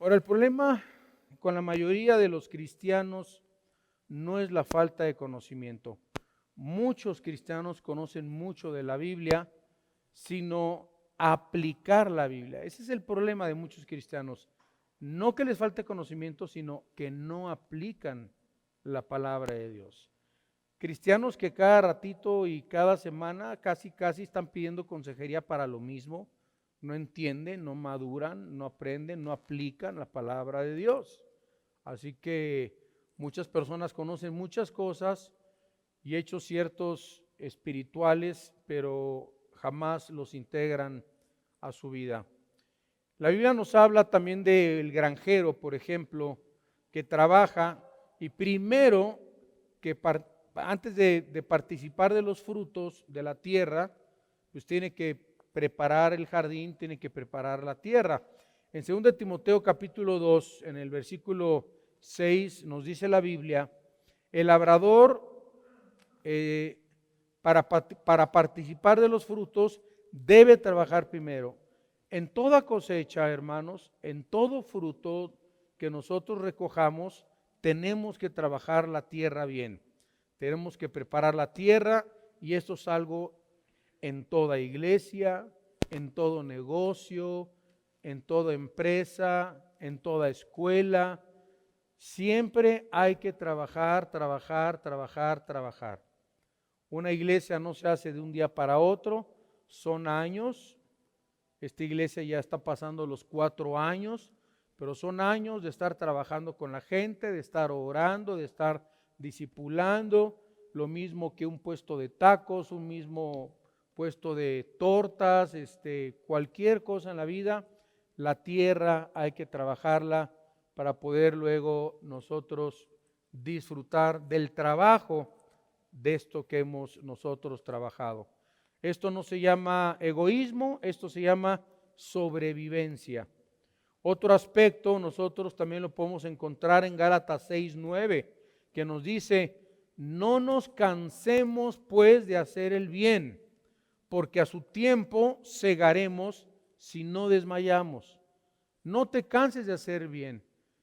Ahora, el problema con la mayoría de los cristianos no es la falta de conocimiento. Muchos cristianos conocen mucho de la Biblia, sino aplicar la Biblia. Ese es el problema de muchos cristianos. No que les falte conocimiento, sino que no aplican la palabra de Dios. Cristianos que cada ratito y cada semana casi están pidiendo consejería para lo mismo, no entienden, no maduran, no aprenden, no aplican la palabra de Dios. Así que muchas personas conocen muchas cosas y hechos ciertos espirituales, pero jamás los integran a su vida. La Biblia nos habla también del granjero, por ejemplo, que trabaja y primero que antes de participar de los frutos de la tierra, pues tiene que preparar el jardín, tiene que preparar la tierra. En 2 Timoteo capítulo 2, en el versículo 6, nos dice la Biblia, el labrador para participar de los frutos debe trabajar primero. En toda cosecha, hermanos, en todo fruto que nosotros recojamos, tenemos que trabajar la tierra bien. Tenemos que preparar la tierra y esto es algo en toda iglesia, en todo negocio, en toda empresa, en toda escuela. Siempre hay que trabajar. Una iglesia no se hace de un día para otro, son años. Esta iglesia ya está pasando los 4 años, pero son años de estar trabajando con la gente, de estar orando, de estar discipulando, lo mismo que un puesto de tacos, un mismo puesto de tortas, cualquier cosa en la vida, la tierra hay que trabajarla para poder luego nosotros disfrutar del trabajo de esto que hemos nosotros trabajado. Esto no se llama egoísmo, esto se llama sobrevivencia. Otro aspecto nosotros también lo podemos encontrar en Gálatas 6:9, que nos dice, no nos cansemos pues de hacer el bien, porque a su tiempo segaremos si no desmayamos. No te canses de hacer bien.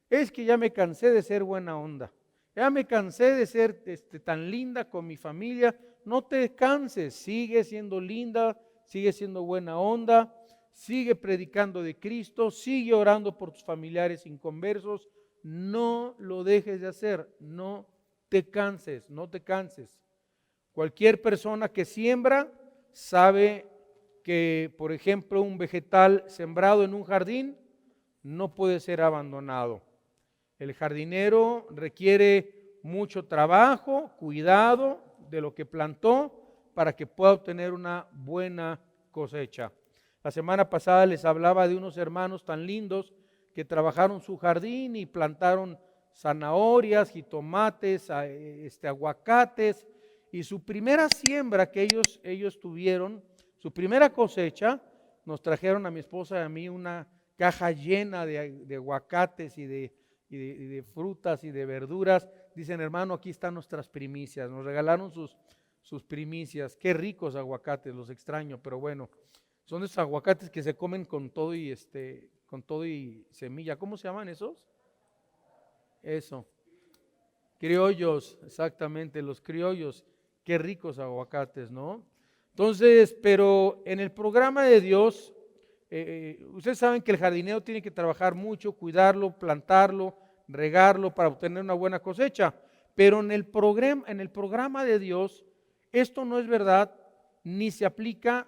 Es que ya me cansé de ser buena onda. Ya me cansé de ser tan linda con mi familia. No te canses, sigue siendo linda, sigue siendo buena onda, sigue predicando de Cristo, sigue orando por tus familiares inconversos. No lo dejes de hacer, no te canses, no te canses. Cualquier persona que siembra sabe que, por ejemplo, un vegetal sembrado en un jardín no puede ser abandonado. El jardinero requiere mucho trabajo, cuidado de lo que plantó para que pueda obtener una buena cosecha. La semana pasada les hablaba de unos hermanos tan lindos que trabajaron su jardín y plantaron zanahorias, jitomates, aguacates, y su primera siembra que ellos tuvieron, su primera cosecha, nos trajeron a mi esposa y a mí una caja llena de aguacates y de frutas y de verduras. Dicen, hermano, aquí están nuestras primicias. Nos regalaron sus primicias. Qué ricos aguacates, los extraño, pero bueno, son esos aguacates que se comen con todo y semilla. ¿Cómo se llaman esos? Eso. Criollos, exactamente, los criollos. Qué ricos aguacates, ¿no? Entonces, pero en el programa de Dios, ustedes saben que el jardinero tiene que trabajar mucho, cuidarlo, plantarlo, regarlo para obtener una buena cosecha. Pero en el programa de Dios, esto no es verdad, ni se aplica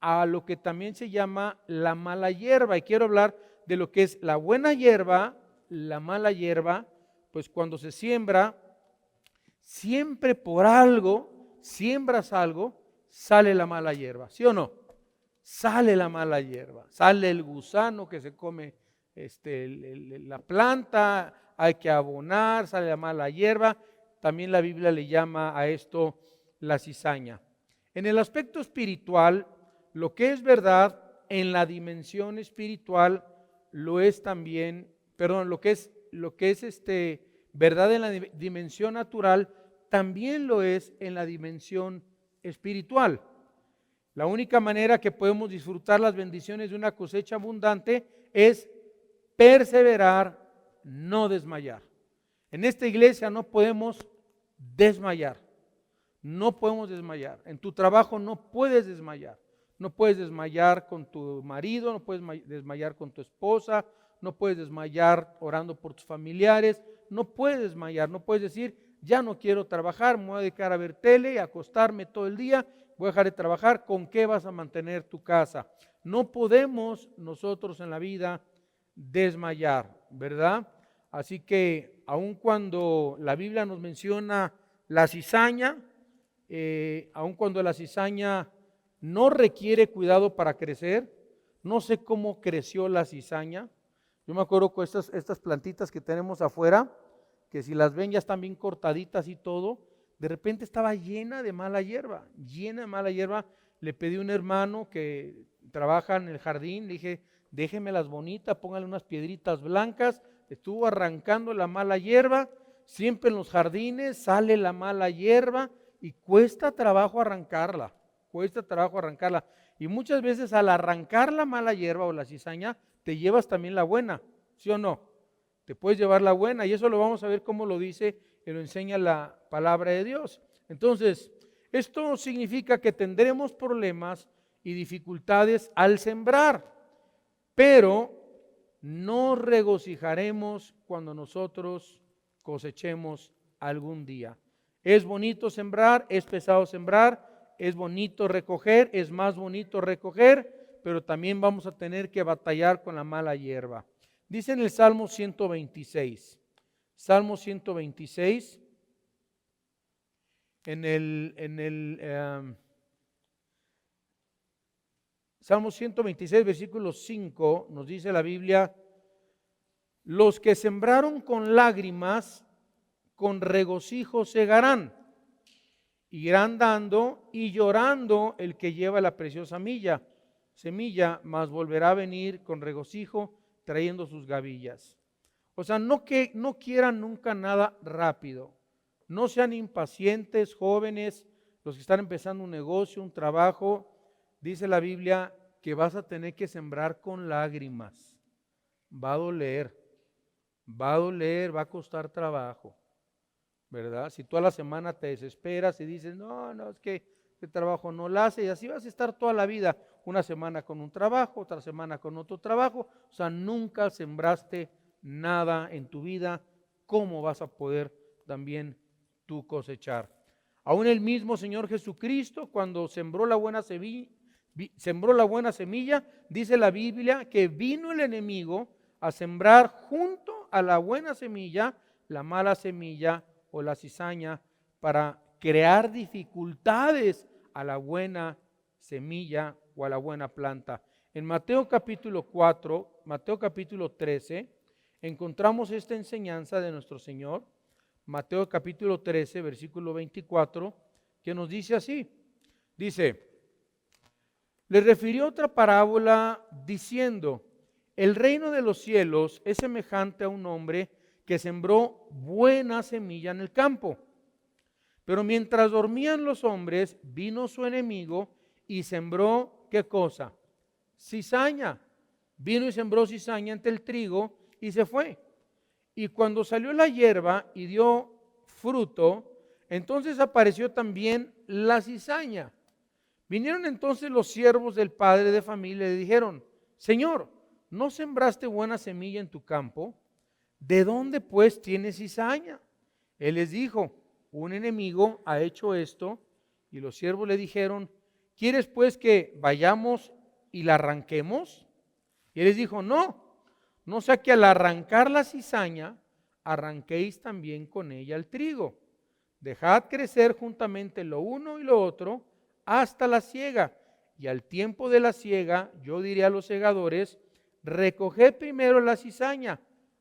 a lo que también se llama la mala hierba. Y quiero hablar de lo que es la buena hierba, la mala hierba. Pues cuando se siembra, siempre por algo, siembras algo, sale la mala hierba, ¿sí o no? Sale la mala hierba, sale el gusano que se come la planta, hay que abonar, sale la mala hierba. También la Biblia le llama a esto la cizaña. En el aspecto espiritual, lo que es verdad en la dimensión espiritual lo es también, lo que es verdad en la dimensión natural, también lo es en la dimensión espiritual. La única manera que podemos disfrutar las bendiciones de una cosecha abundante es perseverar, no desmayar. En esta iglesia no podemos desmayar. No podemos desmayar. En tu trabajo no puedes desmayar. No puedes desmayar con tu marido, no puedes desmayar con tu esposa, no puedes desmayar orando por tus familiares, no puedes desmayar, no puedes decir, ya no quiero trabajar, me voy a dedicar a ver tele y a acostarme todo el día, voy a dejar de trabajar. ¿Con qué vas a mantener tu casa? No podemos nosotros en la vida desmayar, ¿verdad? Así que aun cuando la Biblia nos menciona la cizaña, aun cuando la cizaña no requiere cuidado para crecer, no sé cómo creció la cizaña. Yo me acuerdo con estas plantitas que tenemos afuera, que si las ven ya están bien cortaditas y todo, de repente estaba llena de mala hierba, llena de mala hierba. Le pedí a un hermano que trabaja en el jardín, le dije, déjemelas bonitas, póngale unas piedritas blancas. Estuvo arrancando la mala hierba. Siempre en los jardines sale la mala hierba y cuesta trabajo arrancarla, y muchas veces al arrancar la mala hierba o la cizaña, te llevas también la buena, ¿sí o no? Te puedes llevar la buena, y eso lo vamos a ver cómo lo dice y lo enseña la palabra de Dios. Entonces, esto significa que tendremos problemas y dificultades al sembrar, pero nos regocijaremos cuando nosotros cosechemos algún día. Es bonito sembrar, es pesado sembrar, es bonito recoger, es más bonito recoger, pero también vamos a tener que batallar con la mala hierba. Dice en el Salmo 126, Salmo 126, Salmo 126, versículo 5, nos dice la Biblia, los que sembraron con lágrimas, con regocijo segarán, irán dando y llorando el que lleva la preciosa semilla, mas volverá a venir con regocijo trayendo sus gavillas. O sea, no quieran nunca nada rápido. No sean impacientes, jóvenes, los que están empezando un negocio, un trabajo. Dice la Biblia que vas a tener que sembrar con lágrimas. Va a doler, va a costar trabajo, ¿verdad? Si tú a la semana te desesperas y dices, no, es que este trabajo no lo hace, y así vas a estar toda la vida, una semana con un trabajo, otra semana con otro trabajo. O sea, nunca sembraste nada en tu vida. ¿Cómo vas a poder también tú cosechar? Aún el mismo Señor Jesucristo, cuando sembró la buena semilla, dice la Biblia que vino el enemigo a sembrar junto a la buena semilla la mala semilla o la cizaña, para crear dificultades a la buena semilla o a la buena planta. En Mateo capítulo 4, Mateo capítulo 13, encontramos esta enseñanza de nuestro Señor. Mateo capítulo 13, versículo 24, que nos dice así. Dice, le refirió otra parábola diciendo, el reino de los cielos es semejante a un hombre que sembró buena semilla en el campo. Pero mientras dormían los hombres, vino su enemigo y sembró, ¿qué cosa? Cizaña. Vino y sembró cizaña entre el trigo y se fue. Y cuando salió la hierba y dio fruto, entonces apareció también la cizaña. Vinieron entonces los siervos del padre de familia y le dijeron, Señor, ¿no sembraste buena semilla en tu campo? ¿De dónde pues tienes cizaña? Él les dijo, un enemigo ha hecho esto. Y los siervos le dijeron, ¿quieres pues que vayamos y la arranquemos? Y él les dijo, no sea que al arrancar la cizaña, arranquéis también con ella el trigo. Dejad crecer juntamente lo uno y lo otro hasta la siega. Y al tiempo de la siega, yo diré a los segadores, recoged primero la cizaña,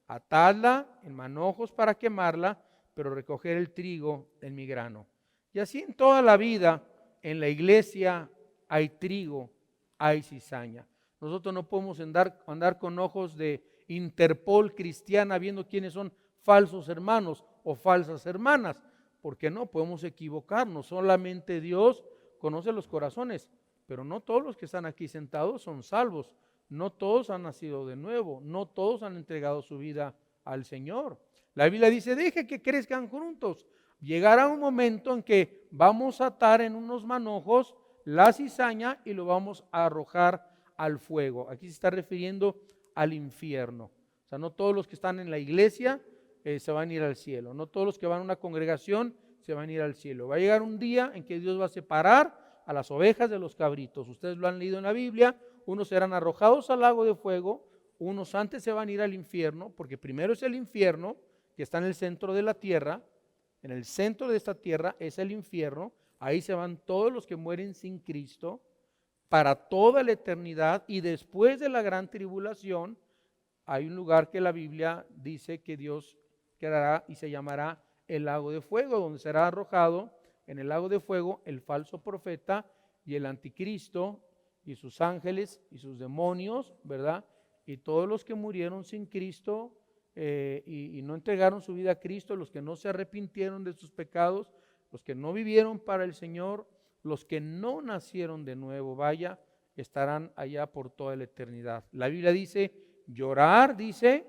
atadla en manojos para quemarla, pero recoger el trigo en mi grano. Y así en toda la vida, en la iglesia hay trigo, hay cizaña. Nosotros no podemos andar con ojos de Interpol cristiana viendo quiénes son falsos hermanos o falsas hermanas, porque no podemos equivocarnos. Solamente Dios conoce los corazones, pero no todos los que están aquí sentados son salvos. no todos han nacido de nuevo, no todos han entregado su vida al Señor. La Biblia dice, deje que crezcan juntos. Llegará un momento en que vamos a atar en unos manojos la cizaña y lo vamos a arrojar al fuego. Aquí se está refiriendo al infierno. O sea, no todos los que están en la iglesia se van a ir al cielo. No todos los que van a una congregación se van a ir al cielo. Va a llegar un día en que Dios va a separar a las ovejas de los cabritos. Ustedes lo han leído en la Biblia. Unos serán arrojados al lago de fuego, unos antes se van a ir al infierno, porque primero es el infierno, que está en el centro de la tierra. En el centro de esta tierra es el infierno. Ahí se van todos los que mueren sin Cristo para toda la eternidad, y después de la gran tribulación hay un lugar que la Biblia dice que Dios creará y se llamará el lago de fuego, donde será arrojado en el lago de fuego el falso profeta y el anticristo y sus ángeles y sus demonios, ¿verdad? Y todos los que murieron sin Cristo y no entregaron su vida a Cristo, los que no se arrepintieron de sus pecados, los que no vivieron para el Señor, los que no nacieron de nuevo, vaya, estarán allá por toda la eternidad. La Biblia dice llorar, dice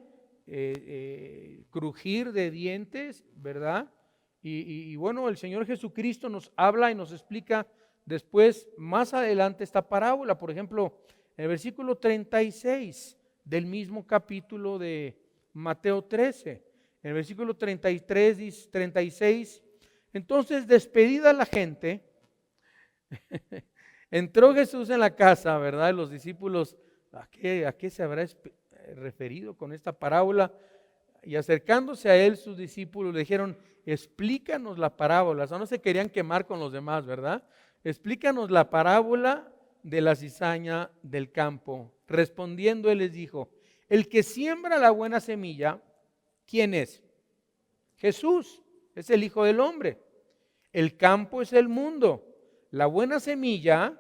crujir de dientes, ¿verdad? Y bueno, el Señor Jesucristo nos habla y nos explica después, más adelante, esta parábola. Por ejemplo, en el versículo 36 del mismo capítulo de Mateo 13, en el versículo 33, 36, entonces despedida la gente, entró Jesús en la casa, ¿verdad? Los discípulos, ¿a qué se habrá referido con esta parábola? Y acercándose a él, sus discípulos le dijeron, explícanos la parábola. O sea, no se querían quemar con los demás, ¿verdad? Explícanos la parábola de la cizaña del campo. Respondiendo él les dijo, el que siembra la buena semilla, ¿quién es? Jesús, es el Hijo del Hombre. El campo es el mundo. La buena semilla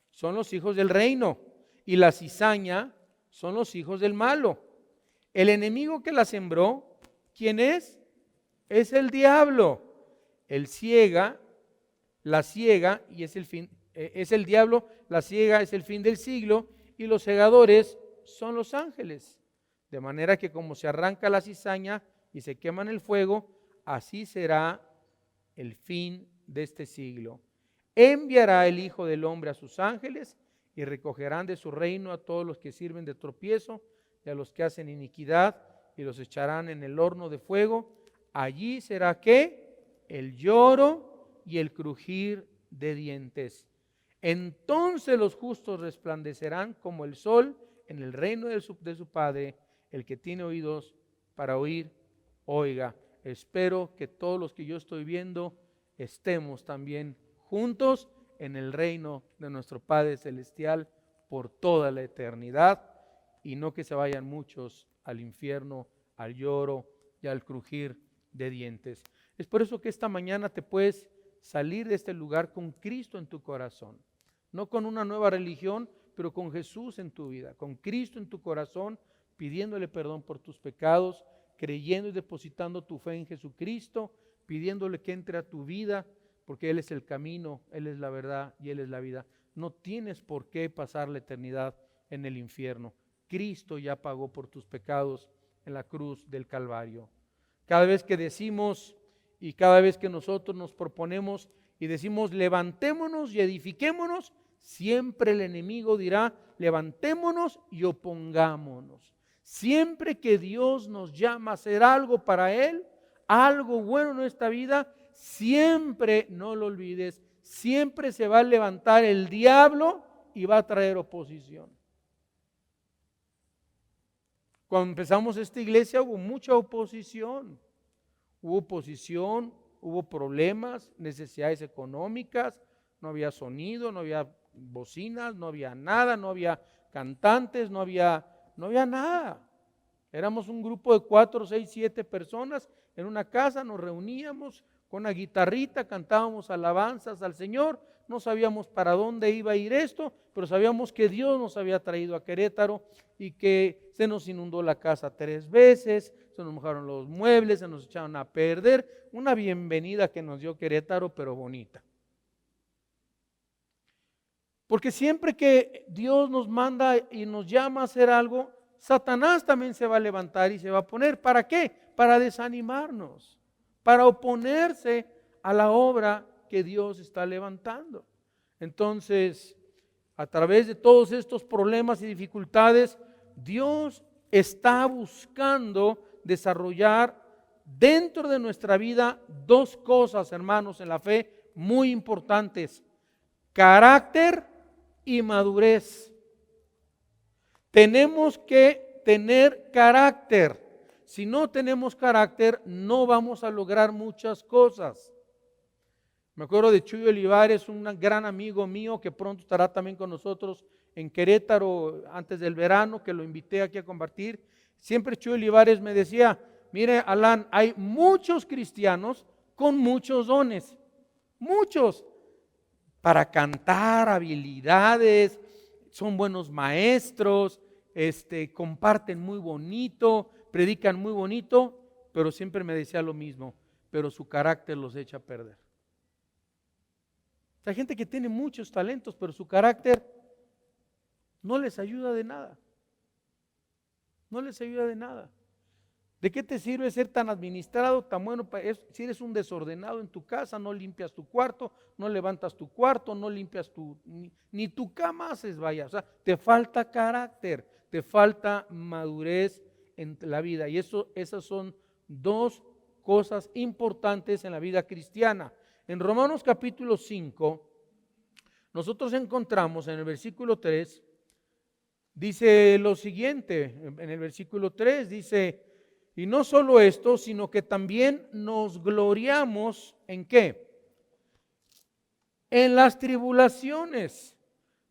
son los hijos del reino y la cizaña son los hijos del malo. El enemigo que la sembró, ¿quién es? Es el diablo. La ciega y es el fin, es el diablo, la ciega es el fin del siglo y los segadores son los ángeles. De manera que como se arranca la cizaña y se quema en el fuego, así será el fin de este siglo. Enviará el Hijo del Hombre a sus ángeles y recogerán de su reino a todos los que sirven de tropiezo y a los que hacen iniquidad y los echarán en el horno de fuego. Allí será ¿qué? El lloro y el crujir de dientes. Entonces los justos resplandecerán como el sol en el reino de su Padre. El que tiene oídos para oír, oiga. Espero que todos los que yo estoy viendo estemos también juntos en el reino de nuestro Padre Celestial por toda la eternidad, y no que se vayan muchos al infierno, al lloro y al crujir de dientes. Es por eso que esta mañana te puedes salir de este lugar con Cristo en tu corazón, no con una nueva religión, pero con Jesús en tu vida, con Cristo en tu corazón, pidiéndole perdón por tus pecados, creyendo y depositando tu fe en Jesucristo, pidiéndole que entre a tu vida, porque Él es el camino, Él es la verdad y Él es la vida. No tienes por qué pasar la eternidad en el infierno. Cristo ya pagó por tus pecados en la cruz del Calvario. Cada vez que decimos y cada vez que nosotros nos proponemos y decimos levantémonos y edifiquémonos, siempre el enemigo dirá levantémonos y opongámonos. Siempre que Dios nos llama a hacer algo para Él, algo bueno en esta vida, siempre, no lo olvides, siempre se va a levantar el diablo y va a traer oposición. Cuando empezamos esta iglesia hubo mucha oposición. Hubo oposición, hubo problemas, necesidades económicas, no había sonido, no había bocinas, no había nada, no había cantantes, no había nada. Éramos un grupo de 4, 6, 7 personas en una casa, nos reuníamos con una guitarrita, cantábamos alabanzas al Señor, no sabíamos para dónde iba a ir esto, pero sabíamos que Dios nos había traído a Querétaro y que se nos inundó la casa 3 veces, se nos mojaron los muebles, se nos echaron a perder, una bienvenida que nos dio Querétaro, pero bonita. Porque siempre que Dios nos manda y nos llama a hacer algo, Satanás también se va a levantar y se va a poner. ¿Para qué? Para desanimarnos, para oponerse a la obra que Dios está levantando. Entonces, a través de todos estos problemas y dificultades, Dios está buscando desarrollar dentro de nuestra vida dos cosas, hermanos, en la fe muy importantes: carácter y madurez. Tenemos que tener carácter. Si no tenemos carácter, no vamos a lograr muchas cosas. Me acuerdo de Chuy Olivares, un gran amigo mío que pronto estará también con nosotros en Querétaro antes del verano, que lo invité aquí a compartir. Siempre Chuy Olivares me decía: mire, Alan, hay muchos cristianos con muchos dones, muchos, para cantar, habilidades, son buenos maestros, comparten muy bonito, predican muy bonito, pero siempre me decía lo mismo: pero su carácter los echa a perder. Hay gente que tiene muchos talentos, pero su carácter no les ayuda de nada. No les ayuda de nada. ¿De qué te sirve ser tan administrado, tan bueno? Si eres un desordenado en tu casa, no limpias tu cuarto, no levantas tu cuarto, no limpias ni tu cama haces, vaya. O sea, te falta carácter, te falta madurez en la vida. Y esas son dos cosas importantes en la vida cristiana. En Romanos capítulo 5, nosotros encontramos en el versículo 3, dice lo siguiente, en el versículo 3 dice: y no solo esto, sino que también nos gloriamos, ¿en qué? En las tribulaciones.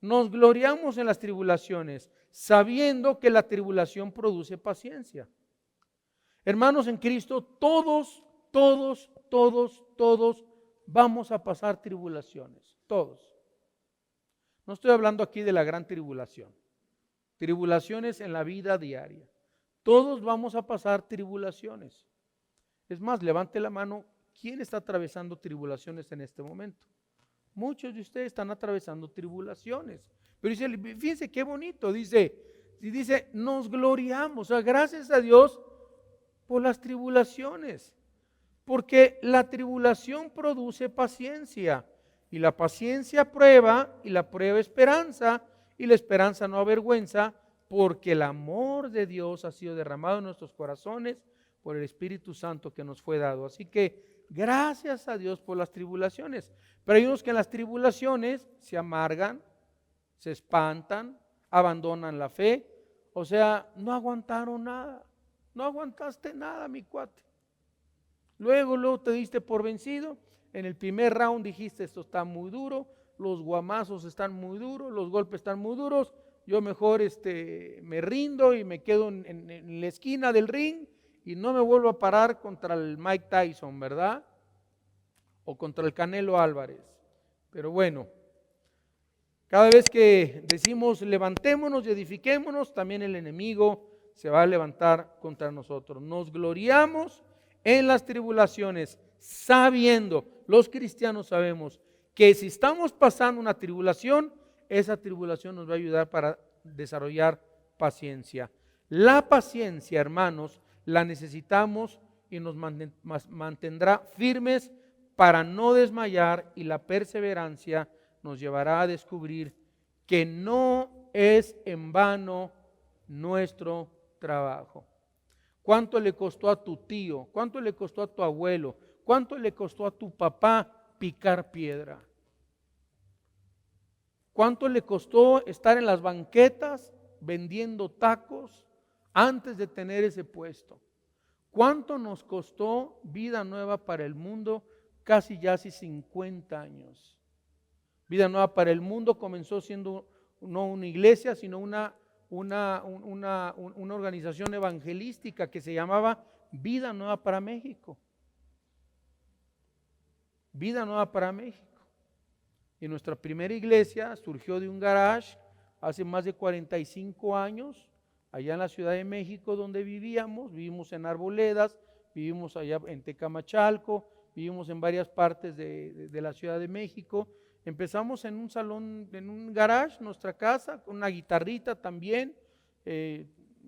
Nos gloriamos en las tribulaciones, sabiendo que la tribulación produce paciencia. Hermanos en Cristo, todos vamos a pasar tribulaciones, todos. No estoy hablando aquí de la gran tribulación, tribulaciones en la vida diaria. Todos vamos a pasar tribulaciones. Es más, levante la mano, ¿quién está atravesando tribulaciones en este momento? Muchos de ustedes están atravesando tribulaciones. Pero dice, fíjense qué bonito, dice, nos gloriamos, o sea, gracias a Dios por las tribulaciones. Porque la tribulación produce paciencia, y la paciencia prueba, y la prueba esperanza, y la esperanza no avergüenza, porque el amor de Dios ha sido derramado en nuestros corazones por el Espíritu Santo que nos fue dado. Así que gracias a Dios por las tribulaciones. Pero hay unos que en las tribulaciones se amargan, se espantan, abandonan la fe. O sea, no aguantaron nada. No aguantaste nada, mi cuate. Luego te diste por vencido. En el primer round dijiste: esto está muy duro, los guamazos están muy duros, los golpes están muy duros. Yo mejor me rindo y me quedo en la esquina del ring y no me vuelvo a parar contra el Mike Tyson, ¿verdad? O contra el Canelo Álvarez. Pero bueno, cada vez que decimos levantémonos y edifiquémonos, también el enemigo se va a levantar contra nosotros. Nos gloriamos en las tribulaciones, sabiendo, los cristianos sabemos, que si estamos pasando una tribulación, esa tribulación nos va a ayudar para desarrollar paciencia. La paciencia, hermanos, la necesitamos y nos mantendrá firmes para no desmayar, y la perseverancia nos llevará a descubrir que no es en vano nuestro trabajo. ¿Cuánto le costó a tu tío? ¿Cuánto le costó a tu abuelo? ¿Cuánto le costó a tu papá picar piedra? ¿Cuánto le costó estar en las banquetas vendiendo tacos antes de tener ese puesto? ¿Cuánto nos costó Vida Nueva para el Mundo? Casi 50 años. Vida Nueva para el Mundo comenzó siendo no una iglesia, sino una organización evangelística que se llamaba Vida Nueva para México. Vida Nueva para México. Y nuestra primera iglesia surgió de un garage hace más de 45 años, allá en la Ciudad de México, donde vivimos en Arboledas, vivimos allá en Tecamachalco, vivimos en varias partes de la Ciudad de México, Empezamos en un salón, en un garage, nuestra casa, con una guitarrita también.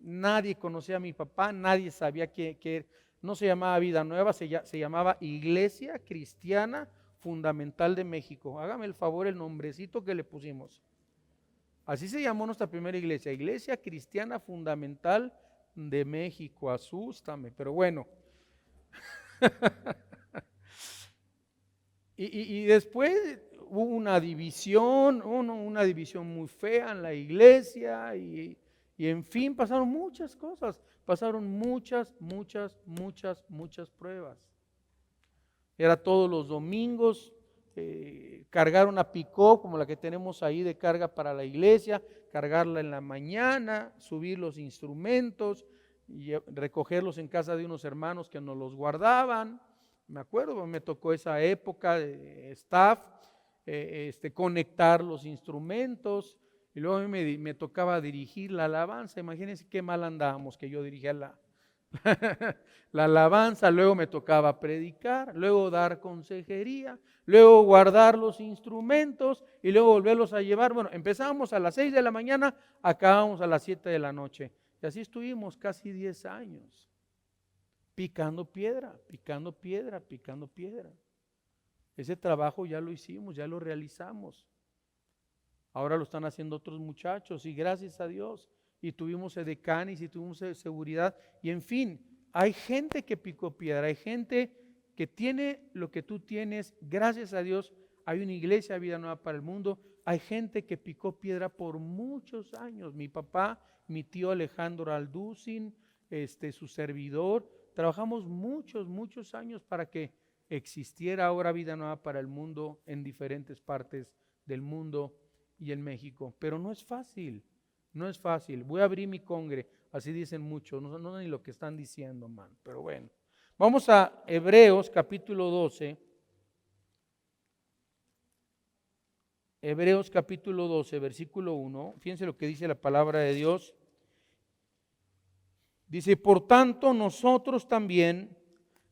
Nadie conocía a mi papá, nadie sabía que no se llamaba Vida Nueva, se llamaba Iglesia Cristiana Fundamental de México. Hágame el favor, el nombrecito que le pusimos. Así se llamó nuestra primera iglesia, Iglesia Cristiana Fundamental de México. Asústame, pero bueno. y después hubo una división muy fea en la iglesia y en fin, pasaron muchas cosas, pasaron muchas pruebas. Era todos los domingos, cargar una pick-up como la que tenemos ahí de carga para la iglesia, cargarla en la mañana, subir los instrumentos y recogerlos en casa de unos hermanos que nos los guardaban. Me acuerdo, me tocó esa época de staff, conectar los instrumentos, y luego a mí me tocaba dirigir la alabanza. Imagínense qué mal andábamos que yo dirigía la alabanza, luego me tocaba predicar, luego dar consejería, luego guardar los instrumentos y luego volverlos a llevar. Bueno, empezábamos a las 6 de la mañana, acabábamos a las 7 de la noche. Y así estuvimos casi 10 años, picando piedra. Ese trabajo ya lo hicimos, ya lo realizamos. Ahora lo están haciendo otros muchachos y gracias a Dios. Y tuvimos edecanes y tuvimos seguridad. Y en fin, hay gente que picó piedra, hay gente que tiene lo que tú tienes. Gracias a Dios hay una iglesia Vida Nueva para el Mundo. Hay gente que picó piedra por muchos años. Mi papá, mi tío Alejandro Alducin, su servidor. Trabajamos muchos años para que existiera ahora Vida Nueva para el Mundo en diferentes partes del mundo y en México. Pero no es fácil. No es fácil. Voy a abrir mi congre, así dicen muchos, no ni lo que están diciendo, man. Pero bueno, vamos a Hebreos capítulo 12. Hebreos capítulo 12, versículo 1. Fíjense lo que dice la palabra de Dios. Dice, por tanto nosotros también,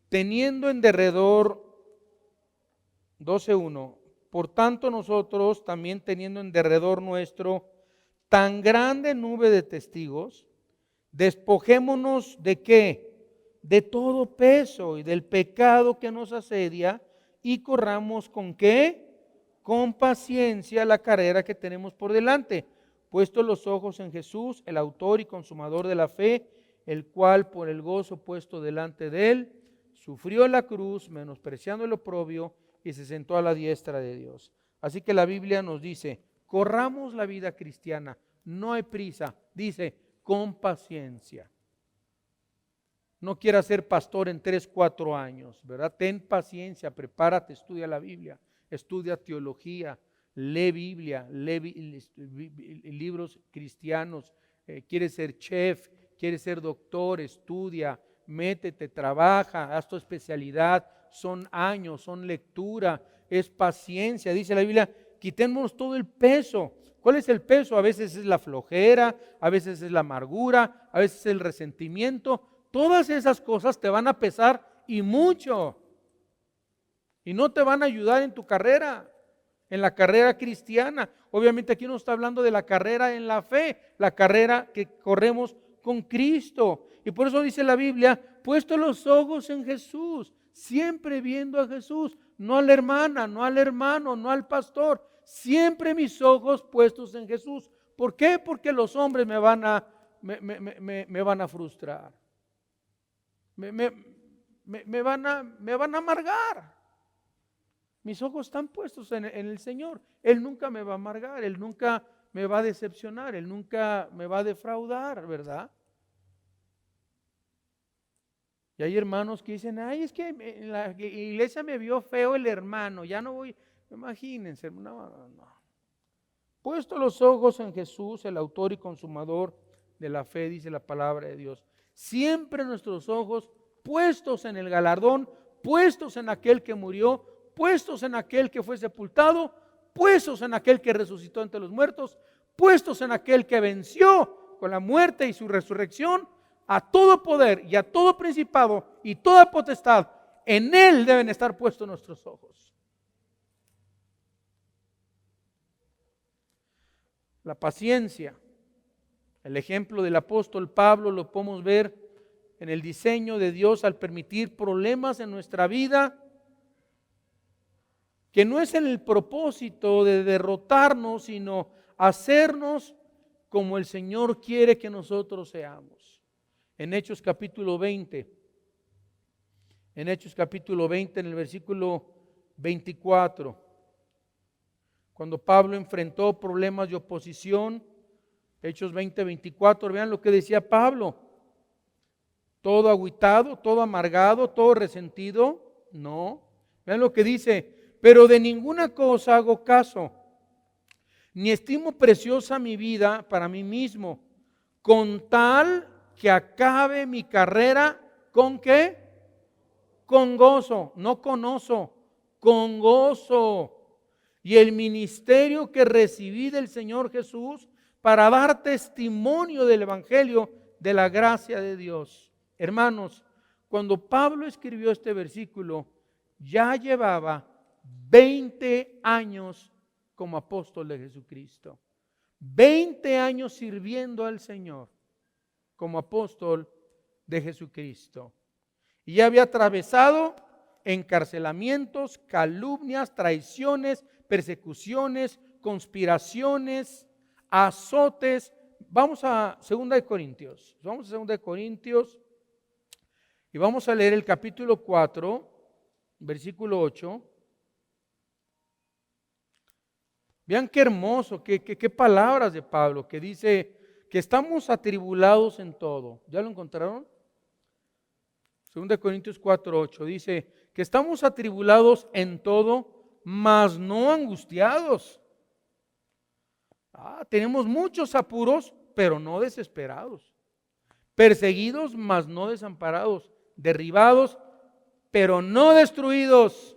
teniendo en derredor, 12:1, por tanto nosotros también teniendo en derredor nuestro tan grande nube de testigos, despojémonos de ¿qué? De todo peso y del pecado que nos asedia y corramos ¿con qué? Con paciencia la carrera que tenemos por delante, puestos los ojos en Jesús, el autor y consumador de la fe, el cual por el gozo puesto delante de él, sufrió la cruz, menospreciando el oprobio, y se sentó a la diestra de Dios. Así que la Biblia nos dice, corramos la vida cristiana, no hay prisa, dice, con paciencia. No quieras ser pastor en 3, 4 años, ¿verdad? Ten paciencia, prepárate, estudia la Biblia, estudia teología, lee Biblia, lee libros cristianos, quieres ser chef, quieres ser doctor, estudia, métete, trabaja, haz tu especialidad, son años, son lectura, es paciencia. Dice la Biblia, quitémonos todo el peso. ¿Cuál es el peso? A veces es la flojera, a veces es la amargura, a veces es el resentimiento. Todas esas cosas te van a pesar y mucho. Y no te van a ayudar en tu carrera, en la carrera cristiana. Obviamente aquí no está hablando de la carrera en la fe, la carrera que corremos con Cristo. Y por eso dice la Biblia, puesto los ojos en Jesús, siempre viendo a Jesús, no a la hermana, no al hermano, no al pastor, siempre mis ojos puestos en Jesús. ¿Por qué? Porque los hombres me van a frustrar, me van a amargar. Mis ojos están puestos en el Señor. Él nunca me va a amargar, Él nunca me va a decepcionar, Él nunca me va a defraudar, ¿verdad? Y hay hermanos que dicen, ay, es que en la iglesia me vio feo el hermano, ya no voy. Imagínense, no. Puesto los ojos en Jesús, el autor y consumador de la fe, dice la palabra de Dios. Siempre nuestros ojos puestos en el galardón, puestos en aquel que murió, puestos en aquel que fue sepultado, puestos en aquel que resucitó entre los muertos, puestos en aquel que venció con la muerte y su resurrección, a todo poder y a todo principado y toda potestad, en Él deben estar puestos nuestros ojos. la paciencia. El ejemplo del apóstol Pablo lo podemos ver en el diseño de Dios al permitir problemas en nuestra vida, que no es en el propósito de derrotarnos, sino hacernos como el Señor quiere que nosotros seamos. En Hechos capítulo 20, en el versículo 24, cuando Pablo enfrentó problemas de oposición, Hechos 20, 24, vean lo que decía Pablo. Todo agüitado, todo amargado, todo resentido. No. Vean lo que dice. Pero de ninguna cosa hago caso, ni estimo preciosa mi vida para mí mismo, con tal que acabe mi carrera, ¿con qué? Con gozo, no con oso, con gozo. Y el ministerio que recibí del Señor Jesús para dar testimonio del Evangelio de la gracia de Dios. Hermanos, cuando Pablo escribió este versículo, ya llevaba 20 años como apóstol de Jesucristo. 20 años sirviendo al Señor como apóstol de Jesucristo. Y ya había atravesado encarcelamientos, calumnias, traiciones, persecuciones, conspiraciones, azotes. Vamos a 2 Corintios. Vamos a 2 Corintios y vamos a leer el capítulo 4, versículo 8. Vean qué hermoso, qué palabras de Pablo, que dice que estamos atribulados en todo. ¿Ya lo encontraron? 2 Corintios 4, 8 dice que estamos atribulados en todo, mas no angustiados. Tenemos muchos apuros, pero no desesperados. Perseguidos, mas no desamparados. Derribados, pero no destruidos.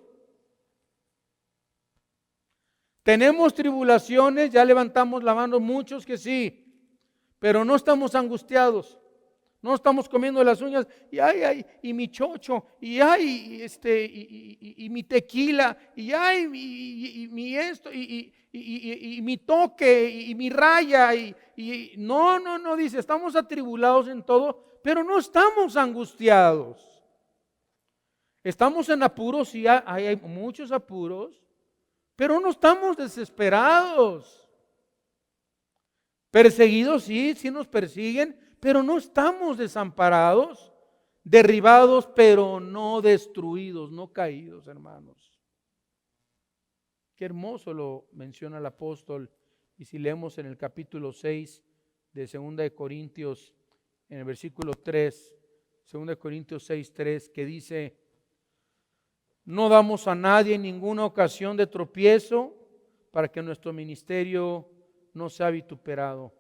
Tenemos tribulaciones, ya levantamos la mano muchos que sí, pero no estamos angustiados. No estamos comiendo las uñas y ay, y mi chocho, y ay, y mi tequila, y ay, y mi esto, y mi toque, y mi raya, no, dice, estamos atribulados en todo, pero no estamos angustiados. Estamos en apuros, sí, hay muchos apuros, pero no estamos desesperados. Perseguidos, sí nos persiguen, pero no estamos desamparados, derribados, pero no destruidos, no caídos, hermanos. Qué hermoso lo menciona el apóstol. Y si leemos en el capítulo 6 de 2 Corintios, en el versículo 3, 2 Corintios 6, 3, que dice: no damos a nadie ninguna ocasión de tropiezo para que nuestro ministerio no sea vituperado.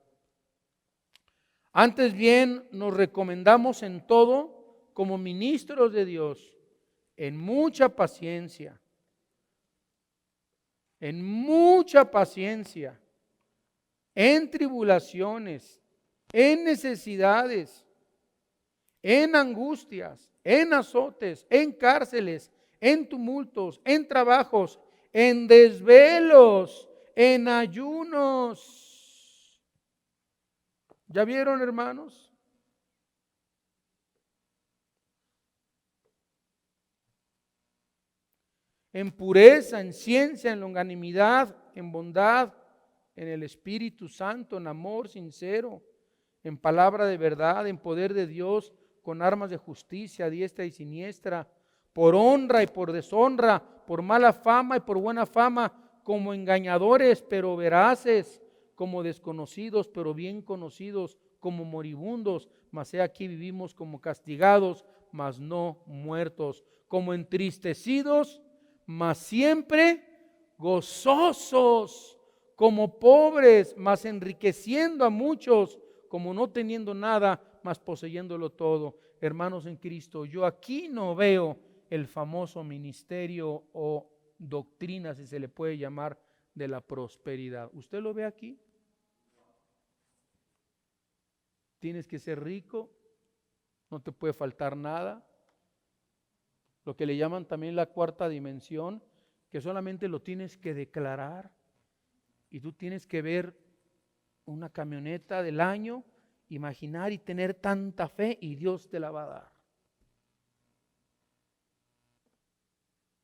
Antes bien, nos recomendamos en todo como ministros de Dios, en mucha paciencia, en tribulaciones, en necesidades, en angustias, en azotes, en cárceles, en tumultos, en trabajos, en desvelos, en ayunos. ¿Ya vieron, hermanos? En pureza, en ciencia, en longanimidad, en bondad, en el Espíritu Santo, en amor sincero, en palabra de verdad, en poder de Dios, con armas de justicia, diestra y siniestra, por honra y por deshonra, por mala fama y por buena fama, como engañadores pero veraces, como desconocidos pero bien conocidos, como moribundos, mas he aquí vivimos como castigados, mas no muertos, como entristecidos, mas siempre gozosos, como pobres, mas enriqueciendo a muchos, como no teniendo nada, mas poseyéndolo todo. Hermanos en Cristo, yo aquí no veo el famoso ministerio o doctrina, si se le puede llamar, de la prosperidad. ¿Usted lo ve aquí? Tienes que ser rico, no te puede faltar nada. Lo que le llaman también la cuarta dimensión, que solamente lo tienes que declarar y tú tienes que ver una camioneta del año, imaginar y tener tanta fe y Dios te la va a dar.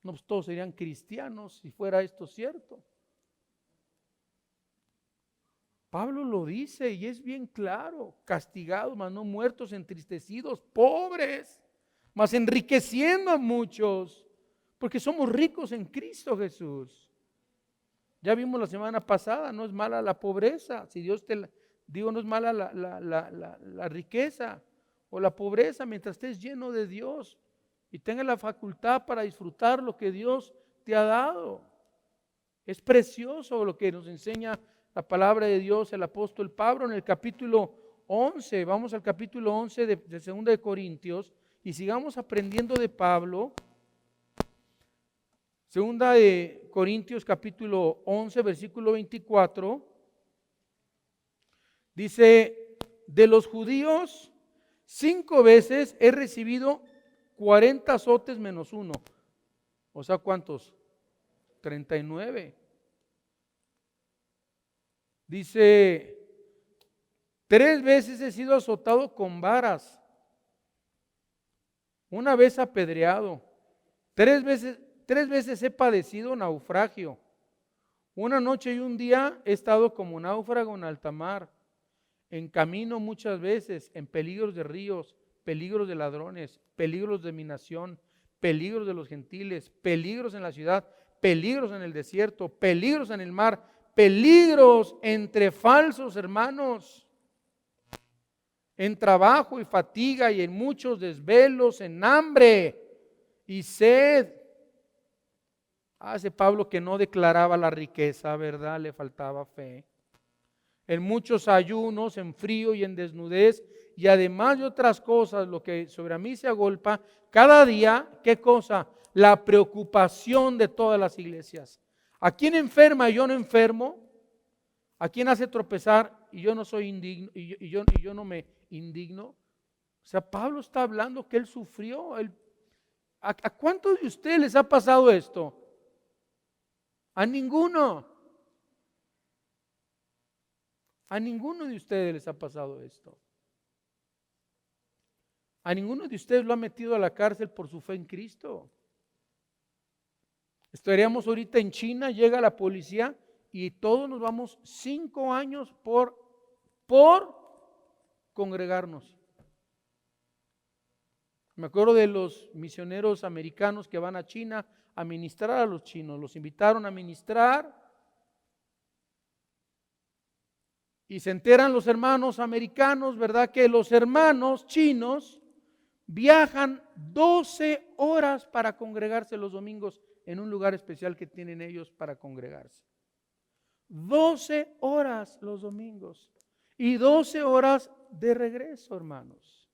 No, pues todos serían cristianos si fuera esto cierto. Pablo lo dice y es bien claro: castigados, mas no muertos, entristecidos, pobres, mas enriqueciendo a muchos, porque somos ricos en Cristo Jesús. Ya vimos la semana pasada, no es mala la pobreza, si Dios te digo, no es mala la riqueza o la pobreza mientras estés lleno de Dios y tengas la facultad para disfrutar lo que Dios te ha dado. Es precioso lo que nos enseña la palabra de Dios, el apóstol Pablo en el capítulo 11. Vamos al capítulo 11 de 2 de Corintios y sigamos aprendiendo de Pablo. 2 de Corintios capítulo 11, versículo 24. Dice: de los judíos 5 veces he recibido 40 azotes menos uno. O sea, ¿cuántos? 39. Dice: 3 veces he sido azotado con varas, una vez apedreado, 3 veces he padecido naufragio, una noche y un día he estado como náufrago en alta mar, en camino muchas veces, en peligros de ríos, peligros de ladrones, peligros de mi nación, peligros de los gentiles, peligros en la ciudad, peligros en el desierto, peligros en el mar, peligros entre falsos hermanos, en trabajo y fatiga y en muchos desvelos, en hambre y sed. Hace Pablo que no declaraba la riqueza, ¿verdad? Le faltaba fe. En muchos ayunos, en frío y en desnudez, y además de otras cosas, lo que sobre mí se agolpa cada día, ¿qué cosa? La preocupación de todas las iglesias. ¿A quién enferma y yo no enfermo? ¿A quién hace tropezar y yo no soy indigno y yo no me indigno? O sea, Pablo está hablando que él sufrió. ¿A cuántos de ustedes les ha pasado esto? A ninguno. A ninguno de ustedes les ha pasado esto. A ninguno de ustedes lo ha metido a la cárcel por su fe en Cristo. Estaríamos ahorita en China, llega la policía y todos nos vamos 5 años por congregarnos. Me acuerdo de los misioneros americanos que van a China a ministrar a los chinos. Los invitaron a ministrar y se enteran los hermanos americanos, ¿verdad? Que los hermanos chinos viajan 12 horas para congregarse los domingos en un lugar especial que tienen ellos para congregarse. 12 horas los domingos y 12 horas de regreso, hermanos.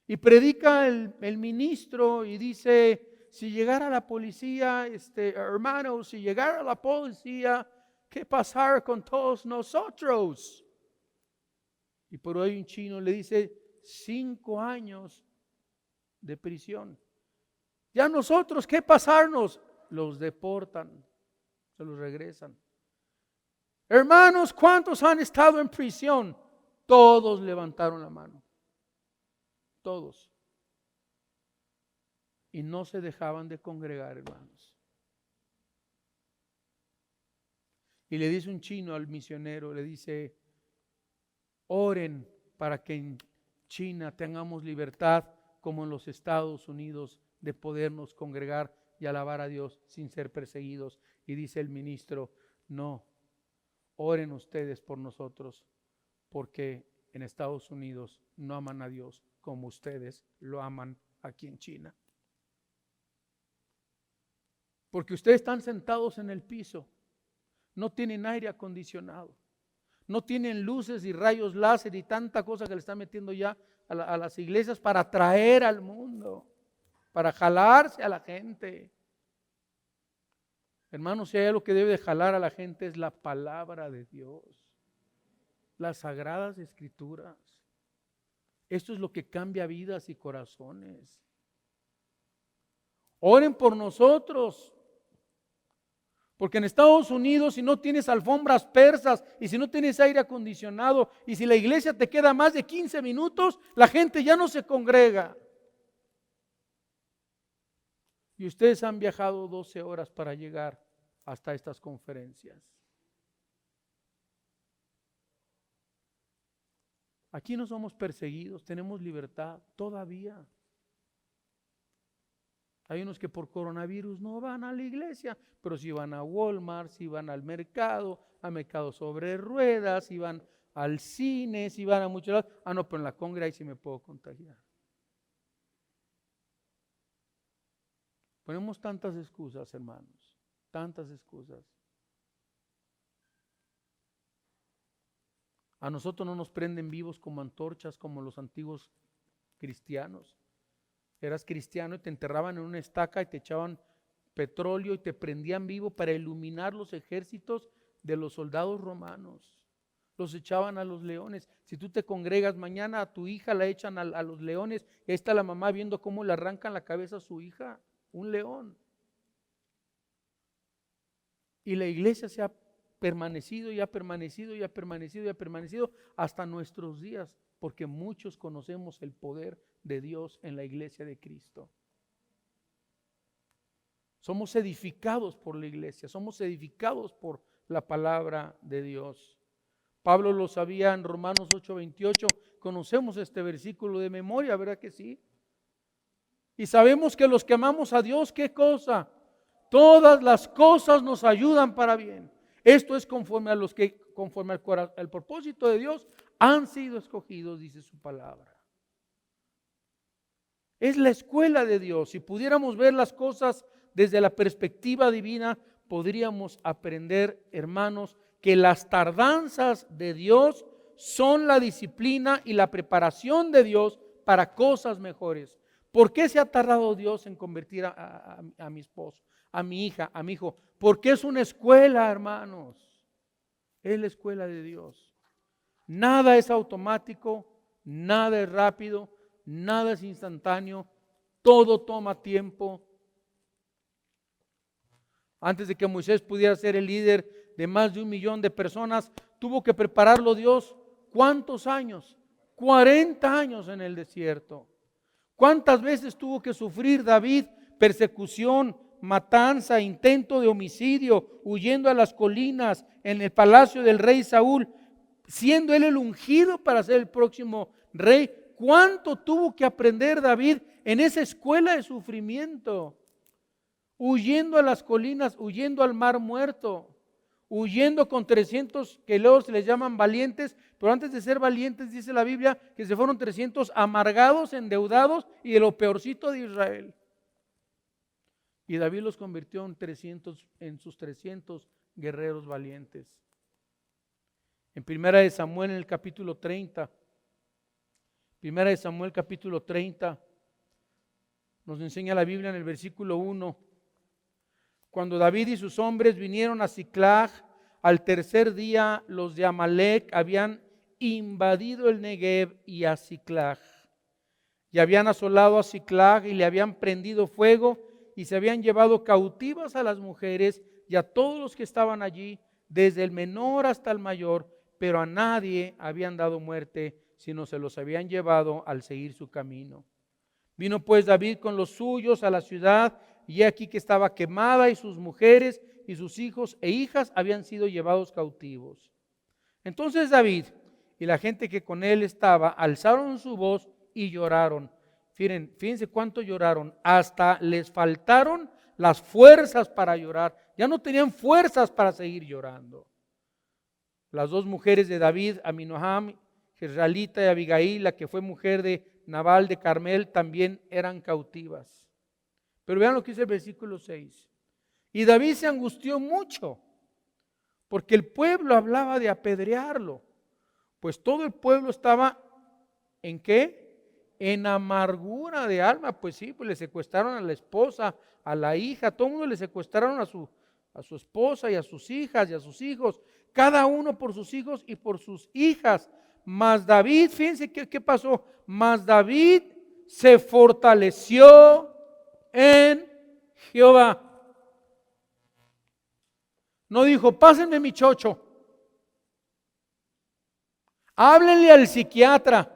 Y predica el ministro y dice: si llegara la policía, hermanos, si llegara la policía, ¿qué pasará con todos nosotros? Y por ahí un chino le dice: 5 años de prisión. Ya nosotros, ¿qué pasarnos? Los deportan, se los regresan. Hermanos, ¿cuántos han estado en prisión? Todos levantaron la mano. Todos. Y no se dejaban de congregar, hermanos. Y le dice un chino al misionero, le dice: oren para que en China tengamos libertad como en los Estados Unidos de podernos congregar y alabar a Dios sin ser perseguidos. Y dice el ministro: no, oren ustedes por nosotros, porque en Estados Unidos no aman a Dios como ustedes lo aman aquí en China. Porque ustedes están sentados en el piso, no tienen aire acondicionado, no tienen luces y rayos láser y tanta cosa que le están metiendo ya a las iglesias para atraer al mundo, para jalarse a la gente. Hermanos, si hay algo que debe de jalar a la gente es la palabra de Dios, las sagradas escrituras. Esto es lo que cambia vidas y corazones. Oren por nosotros, Porque en Estados Unidos, si no tienes alfombras persas y si no tienes aire acondicionado y si la iglesia te queda más de 15 minutos, la gente ya no se congrega. Y ustedes han viajado 12 horas para llegar hasta estas conferencias. Aquí no somos perseguidos, tenemos libertad todavía. Hay unos que por coronavirus no van a la iglesia, pero si van a Walmart, si van al mercado sobre ruedas, si van al cine, si van a muchos lados. No, pero en la congre ahí sí me puedo contagiar. Ponemos tantas excusas, hermanos, tantas excusas. A nosotros no nos prenden vivos como antorchas como los antiguos cristianos. Eras cristiano y te enterraban en una estaca y te echaban petróleo y te prendían vivo para iluminar los ejércitos de los soldados romanos. Los echaban a los leones. Si tú te congregas mañana, a tu hija la echan a los leones y ahí está la mamá viendo cómo le arrancan la cabeza a su hija, un león. Y la iglesia se ha permanecido y ha permanecido y ha permanecido y ha permanecido hasta nuestros días, porque muchos conocemos el poder de Dios en la iglesia de Cristo. Somos edificados por la iglesia, somos edificados por la palabra de Dios. Pablo lo sabía en Romanos 8:28, conocemos este versículo de memoria, ¿verdad que sí? Y sabemos que los que amamos a Dios, ¿qué cosa? Todas las cosas nos ayudan para bien. Esto es conforme a los que, conforme al propósito de Dios, han sido escogidos, dice su palabra. Es la escuela de Dios. Si pudiéramos ver las cosas desde la perspectiva divina, podríamos aprender, hermanos, que las tardanzas de Dios son la disciplina y la preparación de Dios para cosas mejores. ¿Por qué se ha tardado Dios en convertir a mi esposo, a mi hija, a mi hijo? Porque es una escuela, hermanos. Es la escuela de Dios. Nada es automático, nada es rápido, nada es instantáneo, todo toma tiempo. Antes de que Moisés pudiera ser el líder de más de 1 millón de personas, tuvo que prepararlo Dios. ¿Cuántos años? 40 años en el desierto. ¿Cuántas veces tuvo que sufrir David persecución, matanza, intento de homicidio, huyendo a las colinas, en el palacio del rey Saúl, siendo él el ungido para ser el próximo rey? ¿Cuánto tuvo que aprender David en esa escuela de sufrimiento? Huyendo a las colinas, huyendo al mar muerto, huyendo con 300 que luego se les llaman valientes, pero antes de ser valientes dice la Biblia que se fueron 300 amargados, endeudados y de lo peorcito de Israel. Y David los convirtió en sus 300 guerreros valientes. En Primera de Samuel, en el capítulo 30, Primera de Samuel capítulo 30, nos enseña la Biblia en el versículo 1. Cuando David y sus hombres vinieron a Siclag, al tercer día los de Amalec habían invadido el Negev y a Siclag. Y habían asolado a Siclag y le habían prendido fuego y se habían llevado cautivas a las mujeres y a todos los que estaban allí, desde el menor hasta el mayor, pero a nadie habían dado muerte, sino se los habían llevado al seguir su camino. Vino pues David con los suyos a la ciudad, y aquí que estaba quemada, y sus mujeres y sus hijos e hijas habían sido llevados cautivos. Entonces David y la gente que con él estaba alzaron su voz y lloraron. Fíjense cuánto lloraron, hasta les faltaron las fuerzas para llorar. Ya no tenían fuerzas para seguir llorando. Las dos mujeres de David, Aminoam, Jezreelita, y Abigail, la que fue mujer de Nabal de Carmel, también eran cautivas. Pero vean lo que dice el versículo 6. Y David se angustió mucho, porque el pueblo hablaba de apedrearlo, pues todo el pueblo estaba ¿en qué? En amargura de alma. Pues sí, pues le secuestraron a la esposa, a la hija, todo el mundo le secuestraron a su esposa y a sus hijas y a sus hijos, cada uno por sus hijos y por sus hijas. Mas David, fíjense qué pasó, mas David se fortaleció en Jehová. No dijo, pásenme mi chocho. Háblenle al psiquiatra.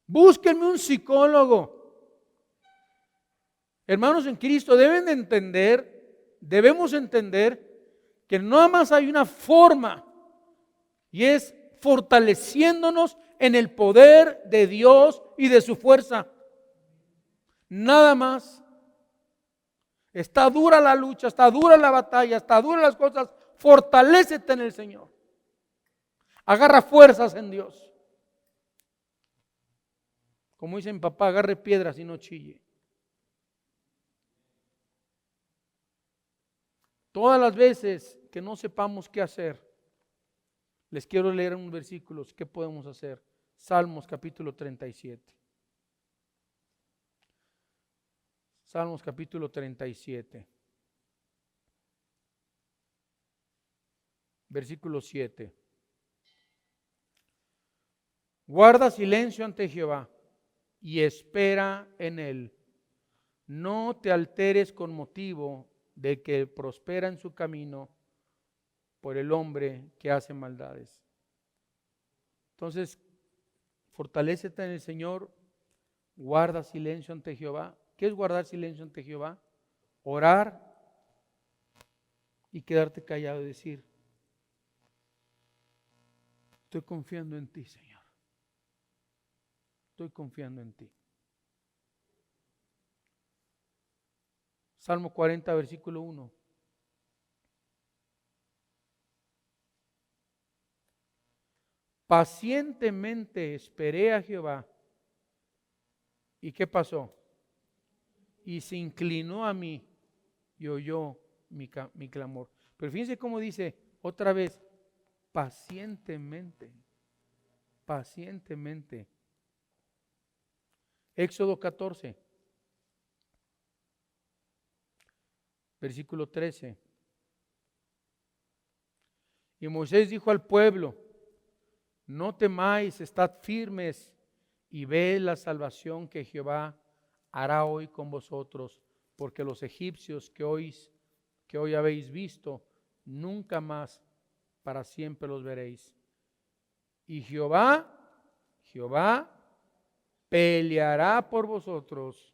Búsquenme un psicólogo. Hermanos en Cristo, debemos entender que no más hay una forma, y es fortaleciéndonos en el poder de Dios y de su fuerza. Nada más. Está dura la lucha, está dura la batalla, está dura las cosas. Fortalécete en el Señor. Agarra fuerzas en Dios. Como dice mi papá, agarre piedras y no chille. Todas las veces que no sepamos qué hacer, les quiero leer unos versículos. ¿Qué podemos hacer? Salmos capítulo 37. Salmos capítulo 37. Versículo 7. Guarda silencio ante Jehová y espera en él. No te alteres con motivo de que prospera en su camino por el hombre que hace maldades. Entonces, fortalécete en el Señor, guarda silencio ante Jehová. ¿Qué es guardar silencio ante Jehová? Orar y quedarte callado y decir, estoy confiando en ti, Señor. Estoy confiando en ti. Salmo 40, versículo 1. Pacientemente esperé a Jehová. ¿Y qué pasó? Y se inclinó a mí y oyó mi clamor. Pero fíjense cómo dice otra vez, pacientemente, pacientemente. Éxodo 14, versículo 13. Y Moisés dijo al pueblo, no temáis, estad firmes y ved la salvación que Jehová hará hoy con vosotros, porque los egipcios que hoy habéis visto, nunca más para siempre los veréis. Y Jehová peleará por vosotros.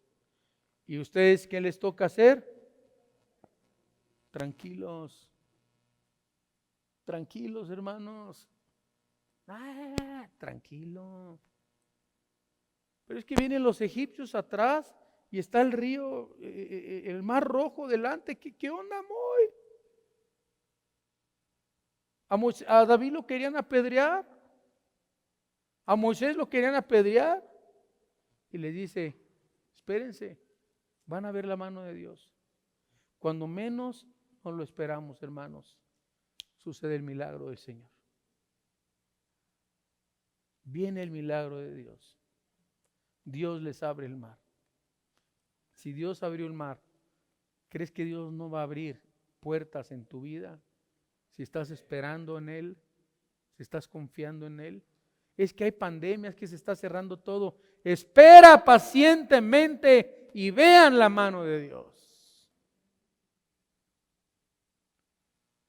¿Y ustedes qué les toca hacer? Tranquilos, tranquilos, hermanos. Tranquilo. Pero es que vienen los egipcios atrás y está el río, el mar rojo delante. ¿Qué onda, Moy? A David lo querían apedrear. A Moisés lo querían apedrear. Y le dice, espérense, van a ver la mano de Dios. Cuando menos nos lo esperamos, hermanos, sucede el milagro del Señor. Viene el milagro de Dios. Dios les abre el mar. Si Dios abrió el mar, ¿crees que Dios no va a abrir puertas en tu vida? Si estás esperando en Él, si estás confiando en Él. Es que hay pandemias, que se está cerrando todo. Espera pacientemente y vean la mano de Dios.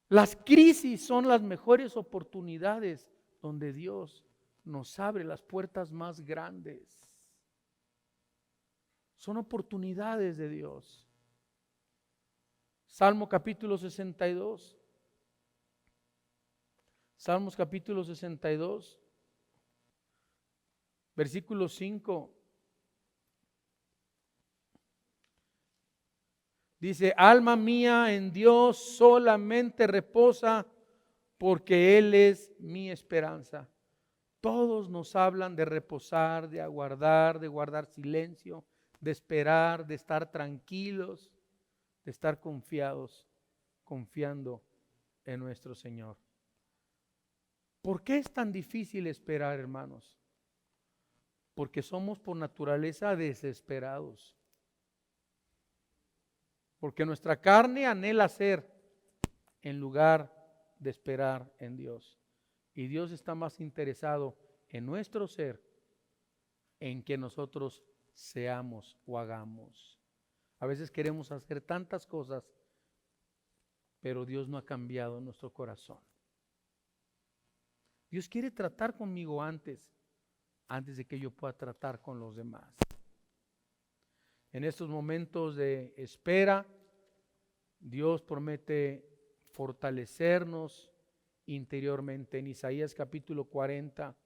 Las crisis son las mejores oportunidades donde Dios nos abre las puertas más grandes. Son oportunidades de Dios. Salmo capítulo 62. Salmos capítulo 62, versículo 5. Dice, alma mía en Dios solamente reposa, porque Él es mi esperanza. Todos nos hablan de reposar, de aguardar, de guardar silencio, de esperar, de estar tranquilos, de estar confiados, confiando en nuestro Señor. ¿Por qué es tan difícil esperar, hermanos? Porque somos por naturaleza desesperados. Porque nuestra carne anhela ser en lugar de esperar en Dios. Y Dios está más interesado en nuestro ser, en que nosotros seamos o hagamos. A veces queremos hacer tantas cosas pero Dios no ha cambiado nuestro corazón. Dios quiere tratar conmigo antes de que yo pueda tratar con los demás. En estos momentos de espera, Dios promete fortalecernos interiormente. En Isaías capítulo 40,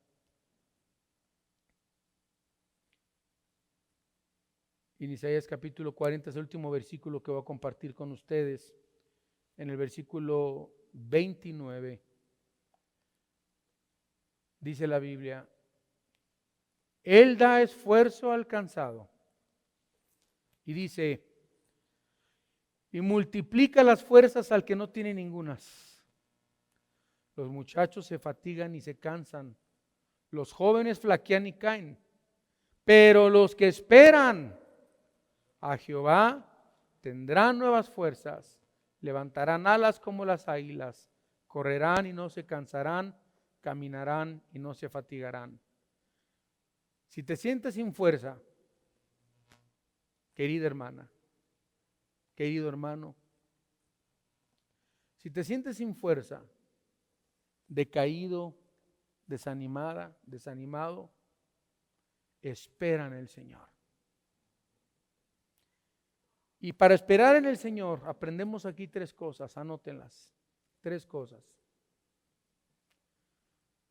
es el último versículo que voy a compartir con ustedes. En el versículo 29 dice la Biblia: Él da esfuerzo al cansado. Y dice: y multiplica las fuerzas al que no tiene ningunas. Los muchachos se fatigan y se cansan. Los jóvenes flaquean y caen. Pero los que esperan a Jehová tendrán nuevas fuerzas. Levantarán alas como las águilas. Correrán y no se cansarán. Caminarán y no se fatigarán. Si te sientes sin fuerza, querida hermana, querido hermano, si te sientes sin fuerza, decaído, desanimada, desanimado, espera en el Señor. Y para esperar en el Señor, aprendemos aquí 3 cosas, anótenlas, 3 cosas.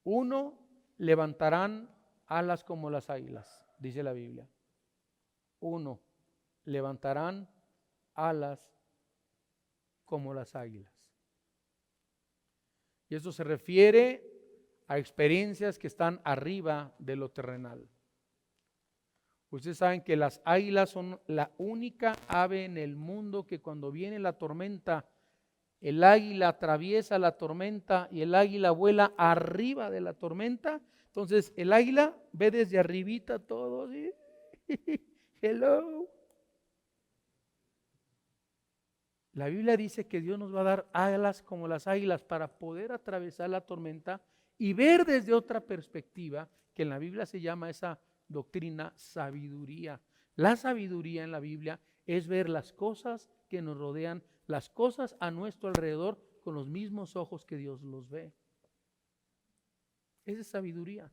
1, levantarán alas como las águilas, dice la Biblia. 1, levantarán alas como las águilas. Y esto se refiere a experiencias que están arriba de lo terrenal. Ustedes saben que las águilas son la única ave en el mundo que cuando viene la tormenta, el águila atraviesa la tormenta y el águila vuela arriba de la tormenta. Entonces el águila ve desde arribita todo, ¿sí? Hello. La Biblia dice que Dios nos va a dar alas como las águilas para poder atravesar la tormenta y ver desde otra perspectiva, que en la Biblia se llama esa doctrina sabiduría. La sabiduría en la Biblia es ver las cosas que nos rodean, las cosas a nuestro alrededor con los mismos ojos que Dios los ve. Esa es sabiduría.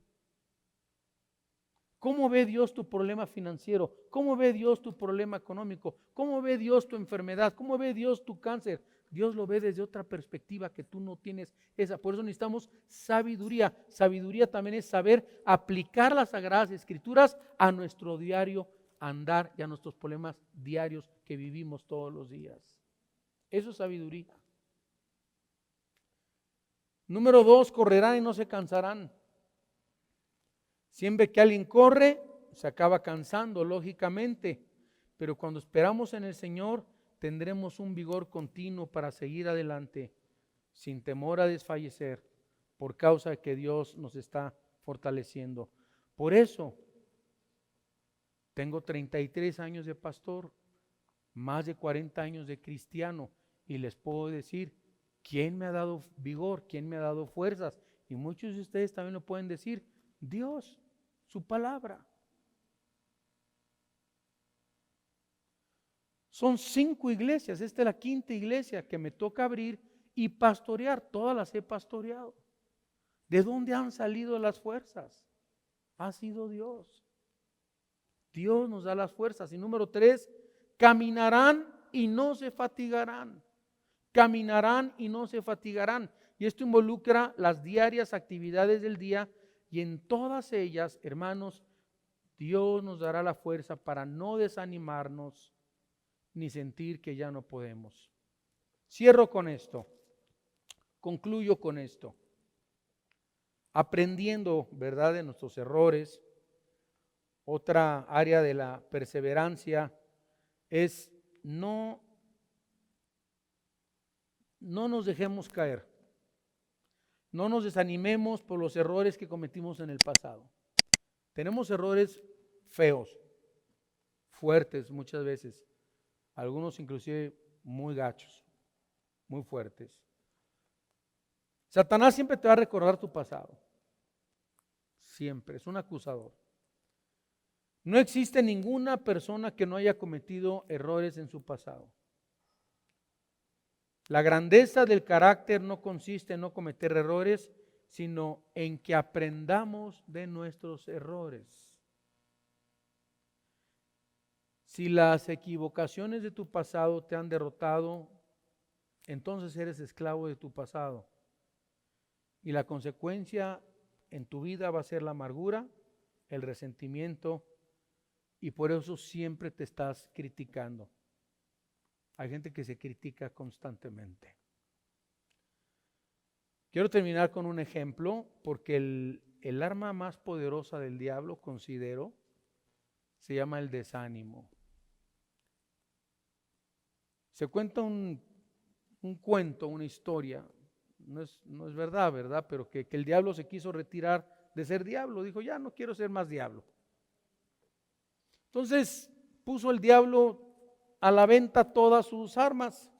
¿Cómo ve Dios tu problema financiero? ¿Cómo ve Dios tu problema económico? ¿Cómo ve Dios tu enfermedad? ¿Cómo ve Dios tu cáncer? Dios lo ve desde otra perspectiva que tú no tienes esa. Por eso necesitamos sabiduría. Sabiduría también es saber aplicar las Sagradas Escrituras a nuestro diario andar y a nuestros problemas diarios que vivimos todos los días. Eso es sabiduría. Número 2, correrán y no se cansarán. Siempre que alguien corre, se acaba cansando, lógicamente, pero cuando esperamos en el Señor, tendremos un vigor continuo para seguir adelante, sin temor a desfallecer, por causa de que Dios nos está fortaleciendo. Por eso, tengo 33 años de pastor, más de 40 años de cristiano, y les puedo decir, ¿quién me ha dado vigor? ¿Quién me ha dado fuerzas? Y muchos de ustedes también lo pueden decir, Dios, su palabra. Son 5 iglesias, esta es la 5ª iglesia que me toca abrir y pastorear, todas las he pastoreado. ¿De dónde han salido las fuerzas? Ha sido Dios. Dios nos da las fuerzas. Y número 3, caminarán y no se fatigarán. Caminarán y no se fatigarán. Y esto involucra las diarias actividades del día. Y en todas ellas, hermanos, Dios nos dará la fuerza para no desanimarnos ni sentir que ya no podemos. Cierro con esto. Concluyo con esto. Aprendiendo, ¿verdad?, de nuestros errores. Otra área de la perseverancia es no nos dejemos caer. No nos desanimemos por los errores que cometimos en el pasado. Tenemos errores feos, fuertes muchas veces, algunos inclusive muy gachos, muy fuertes. Satanás siempre te va a recordar tu pasado. Siempre, es un acusador. No existe ninguna persona que no haya cometido errores en su pasado. La grandeza del carácter no consiste en no cometer errores, sino en que aprendamos de nuestros errores. Si las equivocaciones de tu pasado te han derrotado, entonces eres esclavo de tu pasado. Y la consecuencia en tu vida va a ser la amargura, el resentimiento, y por eso siempre te estás criticando. Hay gente que se critica constantemente. Quiero terminar con un ejemplo, porque el arma más poderosa del diablo, considero, se llama el desánimo. Se cuenta un cuento, una historia, no es verdad, pero que el diablo se quiso retirar de ser diablo, dijo, ya no quiero ser más diablo. Entonces puso el diablo a la venta todas sus armas.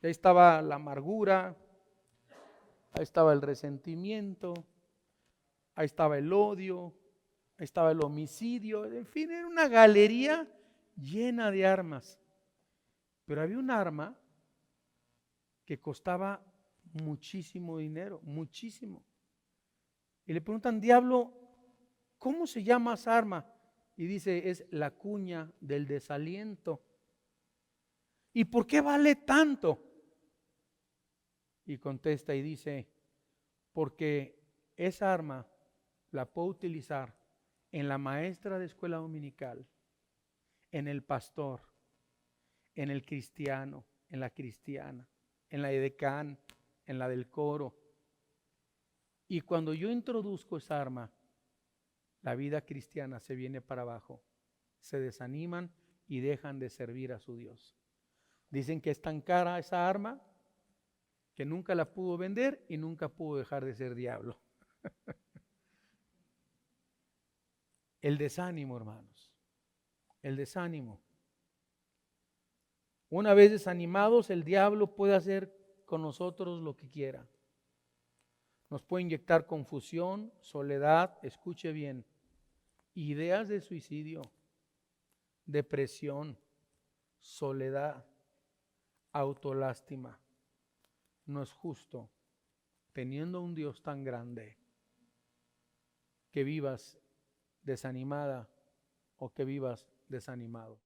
Ahí estaba la amargura, ahí estaba el resentimiento, ahí estaba el odio, ahí estaba el homicidio, en fin, era una galería llena de armas. Pero había un arma que costaba muchísimo dinero, muchísimo. Y le preguntan, diablo, ¿cómo se llama esa arma? Y dice, es la cuña del desaliento. ¿Y por qué vale tanto? Y contesta y dice, porque esa arma la puedo utilizar en la maestra de escuela dominical, en el pastor, en el cristiano, en la cristiana, en la edecán, en la del coro. Y cuando yo introduzco esa arma, la vida cristiana se viene para abajo, se desaniman y dejan de servir a su Dios. Dicen que es tan cara esa arma que nunca la pudo vender y nunca pudo dejar de ser diablo. El desánimo, hermanos, el desánimo. Una vez desanimados, el diablo puede hacer con nosotros lo que quiera. Nos puede inyectar confusión, soledad, escuche bien, ideas de suicidio, depresión, soledad, autolástima. No es justo, teniendo un Dios tan grande, que vivas desanimada o que vivas desanimado.